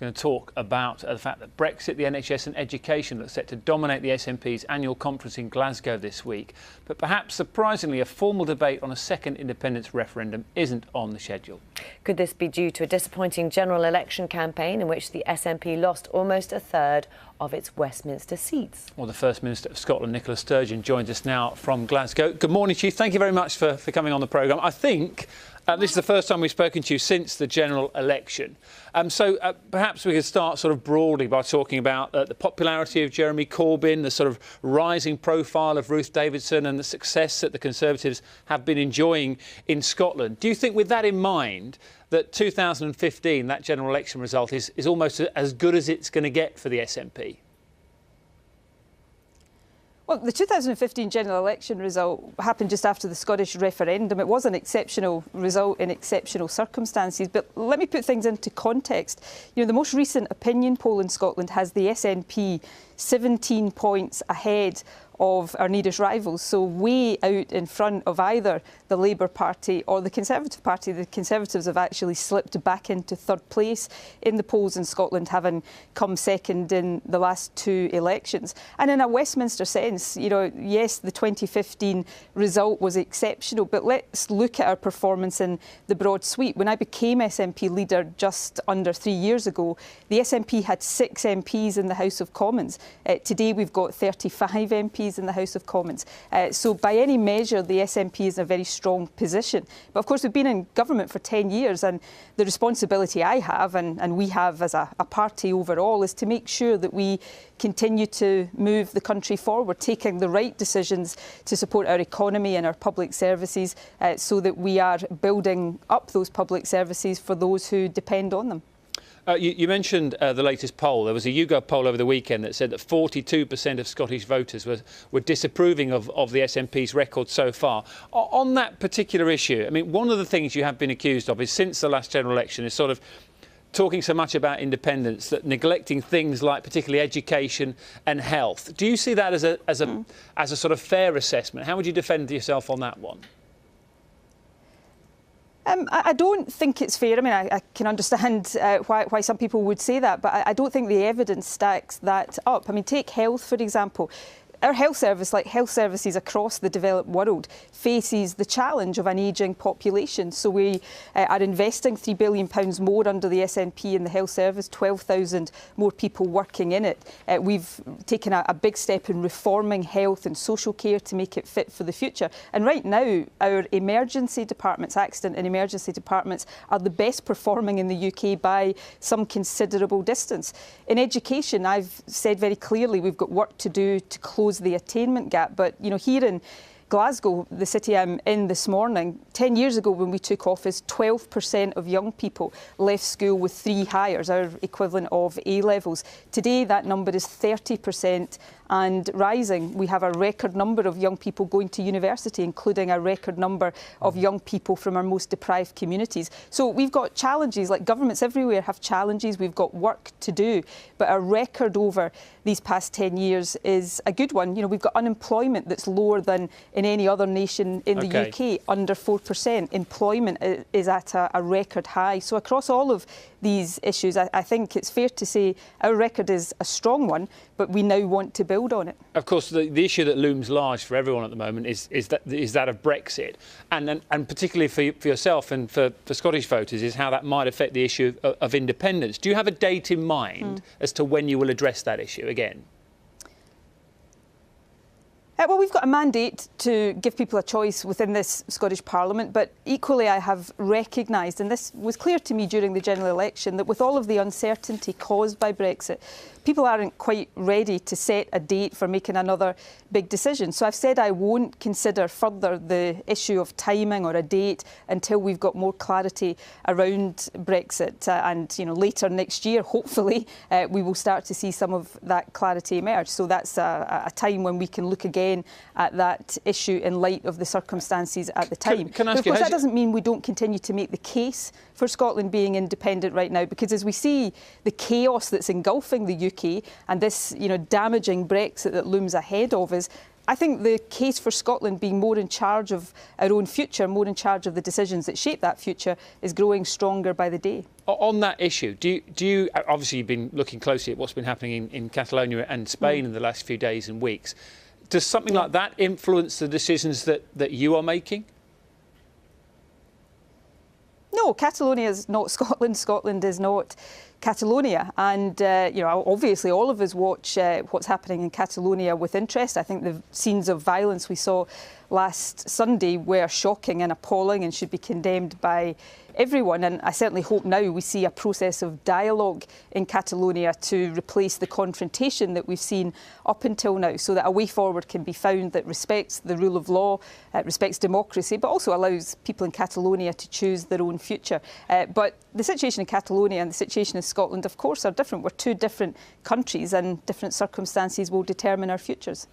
We're going to talk about the fact that Brexit, the NHS and education look set to dominate the SNPs' annual conference in Glasgow this week. But perhaps surprisingly, a formal debate on a second independence referendum isn't on the schedule. Could this be due to a disappointing general election campaign in which the SNP lost almost a third of its Westminster seats? Well, the First Minister of Scotland, Nicola Sturgeon, joins us now from Glasgow. Good morning, Chief. Thank you very much for coming on the programme. I think this is the first time we've spoken to you since the general election. So perhaps we could start sort of broadly by talking about the popularity of Jeremy Corbyn, the sort of rising profile of Ruth Davidson and the success that the Conservatives have been enjoying in Scotland. Do you think, with that in mind, that 2015, that general election result, is almost as good as it's going to get for the SNP? Well, the 2015 general election result happened just after the Scottish referendum. It was an exceptional result in exceptional circumstances. But let me put things into context. You know, the most recent opinion poll in Scotland has the SNP 17 points ahead of our nearest rivals, so way out in front of either the Labour Party or the Conservative Party. The Conservatives have actually slipped back into third place in the polls in Scotland, having come second in the last two elections. And in a Westminster sense, you know, yes, the 2015 result was exceptional, but let's look at our performance in the broad sweep. When I became SNP leader just under 3 years ago, the SNP had 6 MPs in the House of Commons. Today we've got 35 MPs in the House of Commons. So by any measure, the SNP is in a very strong position. But of course, we've been in government for 10 years, and the responsibility I have and we have as a party overall is to make sure that we continue to move the country forward, taking the right decisions to support our economy and our public services so that we are building up those public services for those who depend on them. You mentioned the latest poll. There was a YouGov poll over the weekend that said that 42% of Scottish voters were disapproving of the SNP's record so far. On that particular issue, I mean, one of the things you have been accused of is, since the last general election, is sort of talking so much about independence, that neglecting things like particularly education and health. Do you see that as a sort of fair assessment? How would you defend yourself on that one? I don't think it's fair. I mean, I can understand why some people would say that, but I don't think the evidence stacks that up. I mean, take health, for example. Our health service, like health services across the developed world, faces the challenge of an ageing population. So we are investing £3 billion more under the SNP in the health service, 12,000 more people working in it. We've taken a big step in reforming health and social care to make it fit for the future. And right now, our emergency departments, accident and emergency departments, are the best performing in the UK by some considerable distance. In education, I've said very clearly we've got work to do to close the attainment gap. But, you know, here in Glasgow, the city I'm in this morning, 10 years ago when we took office, 12% of young people left school with 3 hires, our equivalent of A-levels. Today, that number is 30% and rising. We have a record number of young people going to university, including a record number of young people from our most deprived communities. So we've got challenges, like governments everywhere have challenges. We've got work to do. But our record over these past 10 years is a good one. You know, we've got unemployment that's lower than in any other nation in the UK, under 4%. Employment is at a record high. So across all of these issues, I think it's fair to say our record is a strong one, but we now want to build on it. Of course, the issue that looms large for everyone at the moment is that of Brexit, and particularly for yourself and for Scottish voters, is how that might affect the issue of independence. Do you have a date in mind as to when you will address that issue again? Well, we've got a mandate to give people a choice within this Scottish Parliament, but equally I have recognised, and this was clear to me during the general election, that with all of the uncertainty caused by Brexit, people aren't quite ready to set a date for making another big decision. So I've said I won't consider further the issue of timing or a date until we've got more clarity around Brexit. And, you know, later next year, hopefully, we will start to see some of that clarity emerge. So that's a time when we can look again at that issue in light of the circumstances at the time. Can I ask but of course, that doesn't mean we don't continue to make the case for Scotland being independent right now, because as we see the chaos that's engulfing the UK and this, you know, damaging Brexit that looms ahead of us, I think the case for Scotland being more in charge of our own future, more in charge of the decisions that shape that future, is growing stronger by the day. On that issue, do you obviously you've been looking closely at what's been happening in Catalonia and Spain in the last few days and weeks. Does something like that influence the decisions that you are making? No, Catalonia is not Scotland. Scotland is not Catalonia, and obviously all of us watch what's happening in Catalonia with interest. I think the scenes of violence we saw last Sunday were shocking and appalling and should be condemned by everyone, and I certainly hope now we see a process of dialogue in Catalonia to replace the confrontation that we've seen up until now, so that a way forward can be found that respects the rule of law, respects democracy, but also allows people in Catalonia to choose their own future. But the situation in Catalonia and the situation in Scotland, of course, are different. We're two different countries, and different circumstances will determine our futures.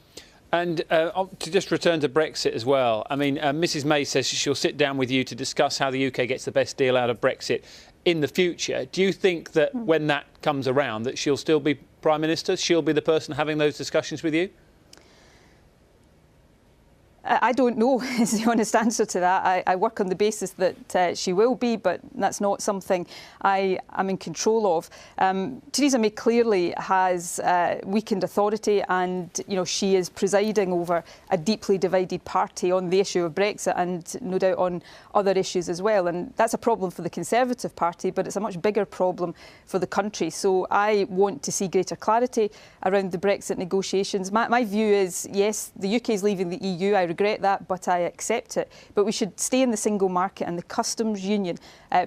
And to just return to Brexit as well, I mean, Mrs May says she'll sit down with you to discuss how the UK gets the best deal out of Brexit in the future. Do you think that when that comes around that she'll still be Prime Minister? She'll be the person having those discussions with you? I don't know is the honest answer to that. I work on the basis that she will be, but that's not something I am in control of. Theresa May clearly has weakened authority, and she is presiding over a deeply divided party on the issue of Brexit, and no doubt on other issues as well. And that's a problem for the Conservative Party, but it's a much bigger problem for the country. So I want to see greater clarity around the Brexit negotiations. My view is, yes, the UK is leaving the EU. I regret that, but I accept it. But we should stay in the single market and the customs union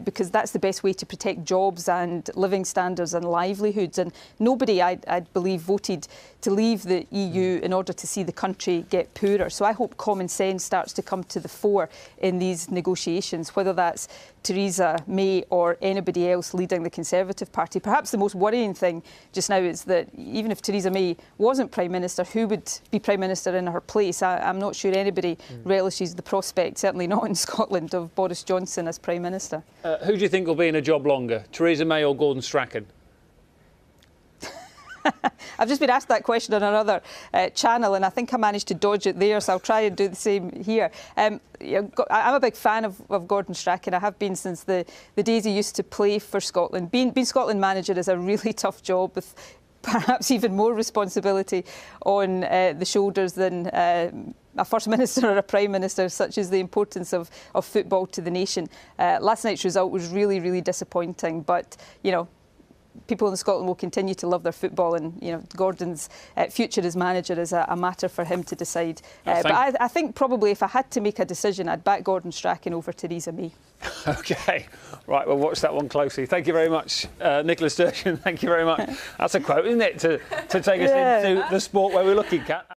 because that's the best way to protect jobs and living standards and livelihoods. And nobody, I believe, voted to leave the EU in order to see the country get poorer. So I hope common sense starts to come to the fore in these negotiations, whether that's Theresa May or anybody else leading the Conservative Party. Perhaps the most worrying thing just now is that even if Theresa May wasn't Prime Minister, who would be Prime Minister in her place? I'm not sure anybody relishes the prospect, certainly not in Scotland, of Boris Johnson as Prime Minister. Who do you think will be in a job longer, Theresa May or Gordon Strachan? I've just been asked that question on another channel, and I think I managed to dodge it there, so I'll try and do the same here. I'm a big fan of Gordon Strachan. I have been since the days he used to play for Scotland. Being Scotland manager is a really tough job with perhaps even more responsibility on the shoulders than a First Minister or a Prime Minister, such as the importance of football to the nation. Last night's result was really, really disappointing, but, people in Scotland will continue to love their football, and Gordon's future as manager is a matter for him to decide. But I think probably if I had to make a decision, I'd back Gordon Strachan over Theresa May. OK, right, we'll watch that one closely. Thank you very much, Nicola Sturgeon. Thank you very much. That's a quote, isn't it, to take us into the sport where we're looking at.